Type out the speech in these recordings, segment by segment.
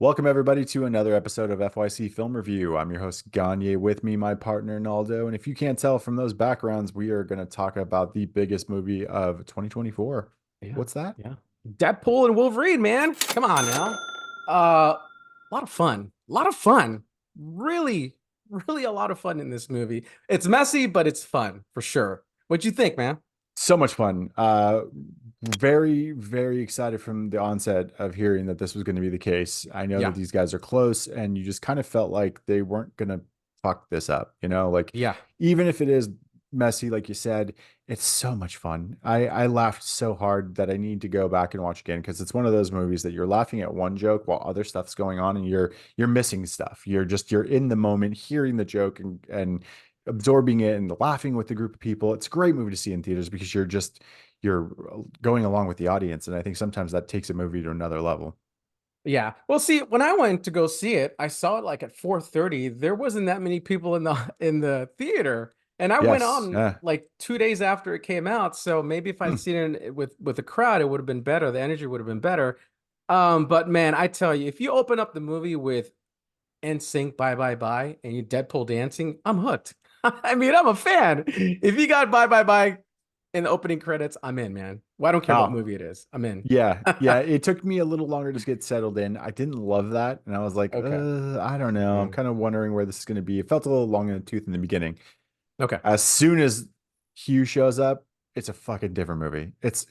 Welcome everybody to another episode of FYC Film Review. I'm your host Gagne, with me my partner Naldo, and if you can't tell from those backgrounds, we are going to talk about the biggest movie of 2024. Yeah, What's that? yeah. Deadpool and Wolverine, man. Come on now. A lot of fun. A lot of fun. Really, really a lot of fun in this movie. It's messy, but it's fun for sure. What you think, man? So much fun. Very, very excited from the onset of hearing that this was going to be the case. I know that Yeah, these guys are close, and you just kind of felt like they weren't going to fuck this up, like yeah, even if it is messy, like you said, it's so much fun. I laughed so hard that I need to go back and watch again because it's one of those movies that you're laughing at one joke while other stuff's going on and you're missing stuff. You're in the moment, hearing the joke and absorbing it and laughing with the group of people. It's a great movie to see in theaters because you're going along with the audience, and I think sometimes that takes a movie to another level. yeah. Well, see, when I went to go see it, I saw it like at 4:30. There wasn't that many people in the theater. And I went Yes. on Yeah. like 2 days after it came out. So maybe if Hmm. I'd seen it with a crowd, it would have been better. The energy would have been better. But man, I tell you, if you open up the movie with NSYNC Bye Bye Bye and you Deadpool dancing, I'm hooked. I mean, I'm a fan. If you got Bye Bye Bye in the opening credits, I'm in, man. Well, I don't care what Oh, movie it is. I'm in. yeah. Yeah. It took me a little longer to get settled in. I didn't love that. And I was like, Okay. I don't know. I'm Mm. kind of wondering where this is going to be. It felt a little long in the tooth in the beginning. Okay. As soon as Hugh shows up, it's a fucking different movie. It's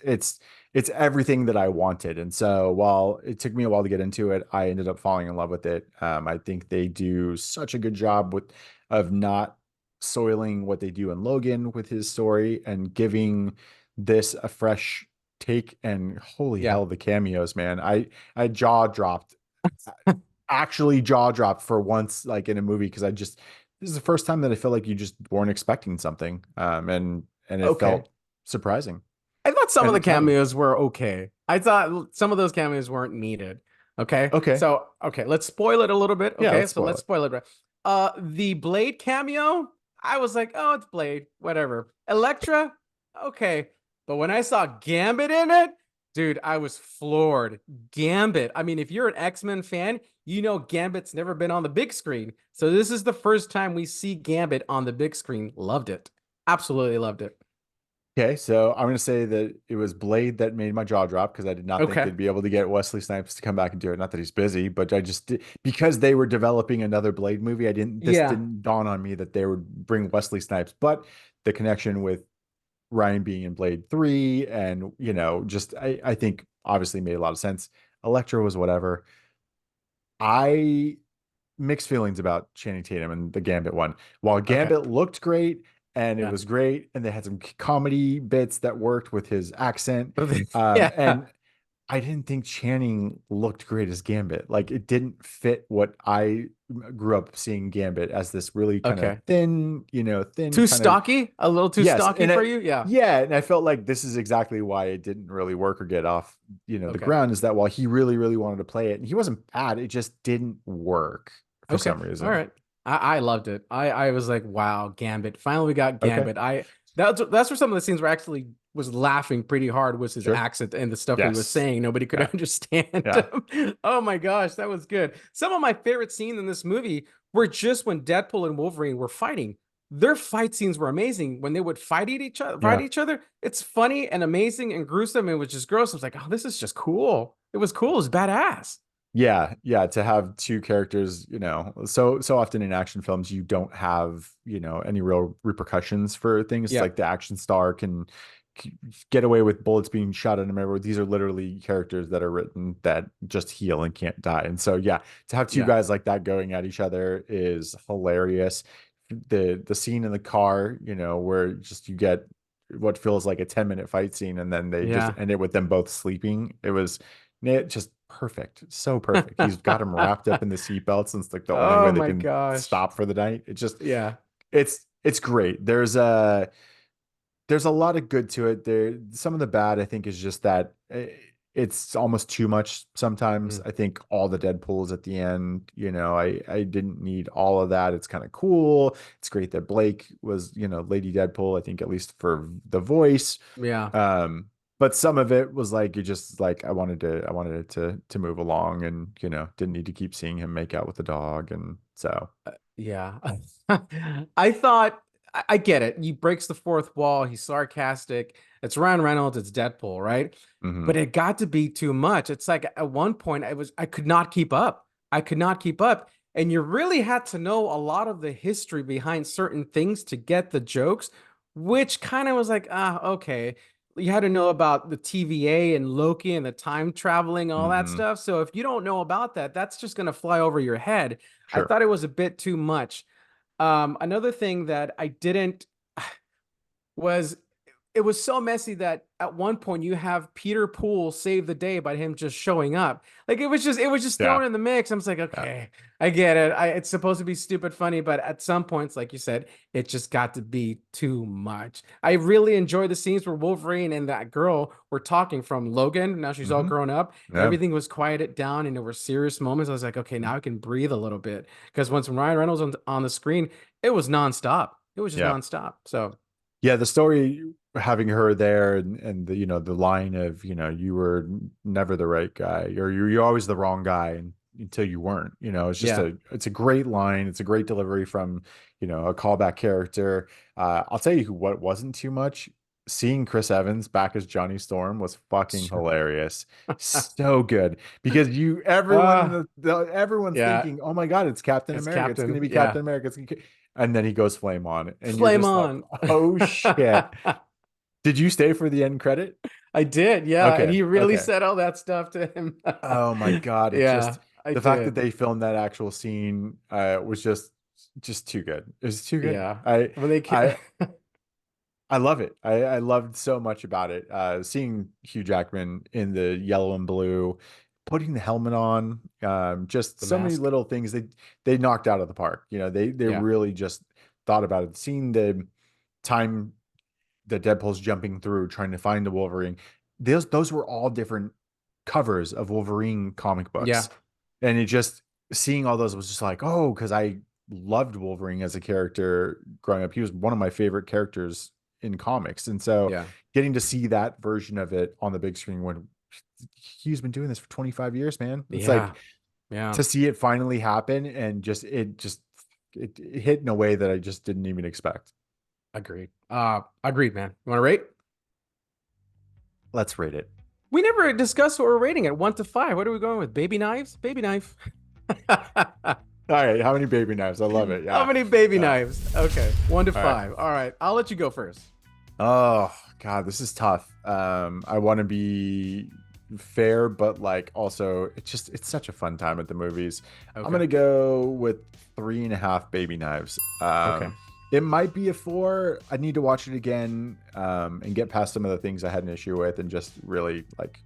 everything that I wanted. And so while it took me a while to get into it, I ended up falling in love with it. I think they do such a good job of not soiling what they do in Logan with his story and giving this a fresh take. And holy Yeah. hell, the cameos, man. I jaw dropped, actually jaw dropped for once, like in a movie, because this is the first time that I feel like you just weren't expecting something, and it Okay. felt surprising I thought some of and the exciting. cameos were okay. I thought some of those cameos weren't needed. Okay. Okay, So, okay, let's spoil it a little bit. yeah, Okay. let's So spoil let's it. spoil it. The Blade cameo, I was like, oh, it's Blade, whatever. Elektra, okay. But when I saw Gambit in it, dude, I was floored. Gambit. I mean, if you're an X-Men fan, you know Gambit's never been on the big screen. So this is the first time we see Gambit on the big screen. Loved it. Absolutely loved it. Okay, so I'm gonna say that it was Blade that made my jaw drop because I did not think Okay. they'd be able to get Wesley Snipes to come back and do it. Not that he's busy, but because they were developing another Blade movie. This Yeah. didn't dawn on me that they would bring Wesley Snipes, but the connection with Ryan being in Blade 3 and just I think obviously made a lot of sense. Electro was whatever. I mixed feelings about Channing Tatum and the Gambit one. While Okay. Gambit looked great and it Yeah. was great, and they had some comedy bits that worked with his accent, Yeah. and I didn't think Channing looked great as Gambit. Like it didn't fit what I grew up seeing Gambit as, this really kind of Okay. thin, thin Too kind of. stocky? A little too Yes, stocky and for you? Yeah. I felt like this is exactly why it didn't really work or get off, the Okay. ground, is that while he really, really wanted to play it, and he wasn't bad, it just didn't work for Okay. some All reason. right. I loved it. I was like, wow, Gambit. Finally we got Okay, Gambit. That's where some of the scenes where I actually was laughing pretty hard was his sure. accent and the stuff he was Yes. saying. Nobody could Yeah. understand Yeah. him. Oh my gosh, that was good. Some of my favorite scenes in this movie were just when Deadpool and Wolverine were fighting. Their fight scenes were amazing. When they would fight Yeah. each other, it's funny and amazing and gruesome. It was just gross. I was like, oh, this is just cool. It was cool. It was badass. Yeah, yeah, to have two characters, so often in action films you don't have, any real repercussions for things. Yeah. Like the action star can get away with bullets being shot at him everywhere. These are literally characters that are written that just heal and can't die. And so yeah, to have two Yeah. guys like that going at each other is hilarious. The scene in the car, where just you get what feels like a 10-minute fight scene, and then they just Yeah. end it with them both sleeping. It just perfect. So perfect. He's got him wrapped up in the seatbelts, and it's like the only way Oh they my can gosh. stop for the night. Yeah. It's great. There's a lot of good to it. Some of the bad, I think, is just that it's almost too much sometimes. Mm. I think all the Deadpools at the end, I didn't need all of that. It's kind of cool. It's great that Blake was, Lady Deadpool, I think, at least for the voice. Yeah. Um, but some of it was like you just like I wanted it to move along, and didn't need to keep seeing him make out with the dog, and so. Yeah. I thought I get it. He breaks the fourth wall. He's sarcastic. It's Ryan Reynolds. It's Deadpool, right? Hmm. But it got to be too much. It's like at one point I could not keep up. I could not keep up. And you really had to know a lot of the history behind certain things to get the jokes, which kind of was like, okay. You had to know about the TVA and Loki and the time traveling, all that Hmm. stuff. So if you don't know about that, that's just going to fly over your head. I Sure. thought it was a bit too much. Another thing that I didn't was it was so messy that at one point you have Peter Poole save the day by him just showing up. Like it was just Yeah. thrown in the mix. I'm just like, Yeah. okay, I get it. It's supposed to be stupid funny, but at some points, like you said, it just got to be too much. I really enjoyed the scenes where Wolverine and that girl were talking from Logan. Now she's all Hmm. grown up. Yeah. Everything was quieted down and there were serious moments. I was like, okay, now I can breathe a little bit. Because once Ryan Reynolds on the screen, it was nonstop. It was just Yeah. nonstop. So Yeah, the story having her there, and the line of, you were never the right guy, or you're always the wrong guy until you weren't. yeah. It's a great line. It's a great delivery from, a callback character. I'll tell you what wasn't too much. Seeing Chris Evans back as Johnny Storm was fucking hilarious. So good, because everyone Uh, everyone's yeah, thinking, "Oh my God, it's Captain it's America. It's going to Captain. be Yeah. Captain America." And then he goes flame on, and you're Flame just like, on. oh shit. Did you stay for the end credit? I did, yeah. And Okay. he really Okay. said all that stuff to him. Oh my God. It Yeah, just, I the fact that did. they filmed that actual scene was just too good. It was too good. Yeah. When they I I love it. I loved so much about it. Seeing Hugh Jackman in the yellow and blue, putting the helmet on, just the so many mask. little things they knocked out of the park. They Yeah. really just thought about it. Seeing the time that Deadpool's jumping through trying to find the Wolverine. Those were all different covers of Wolverine comic Yeah. books. And it just seeing all those was just like, oh, because I loved Wolverine as a character growing up. He was one of my favorite characters in comics. And so Yeah. getting to see that version of it on the big screen when he's been doing this for 25 years, man. It's Yeah. like Yeah. to see it finally happen, and it hit in a way that I just didn't even expect. Agreed. Agreed, man. You want to rate? Let's rate it. We never discussed what we're rating at 1 to 5. What are we going with? Baby knives? Baby knife. All right, how many baby knives? I love it. How Yeah. many baby Yeah. knives? Okay. One to All right. five. All right. I'll let you go first. Oh God, this is tough. I want to be fair, but like also it's such a fun time at the movies. I'm Okay. gonna go with 3.5 baby knives. Okay. It might be a 4. I need to watch it again, and get past some of the things I had an issue with, and just really like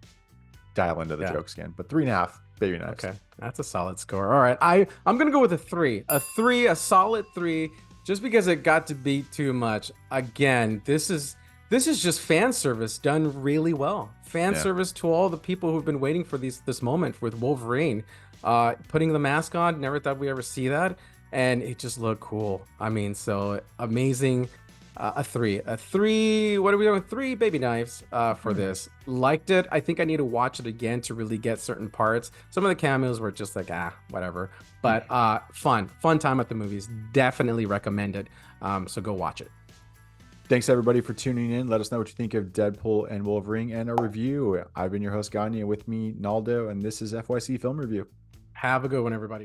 dial into the Yeah. jokes again. But 3.5 baby knives. Okay. That's a solid score. All right. I'm gonna go with a three. A three, a solid three, just because it got to be too much. Again, this is just fan service done really well. Fan Yeah. service to all the people who've been waiting for this moment with Wolverine. Putting the mask on, never thought we ever see that. And it just looked cool. I mean, so amazing. A three. A three. What are we doing? Three baby knives for All right. this. Liked it. I think I need to watch it again to really get certain parts. Some of the cameos were just like, whatever. But fun time at the movies. Definitely recommended. So go watch it. Thanks everybody for tuning in. Let us know what you think of Deadpool and Wolverine and a review. I've been your host Ganya, with me Naldo, and this is FYC Film Review. Have a good one, everybody.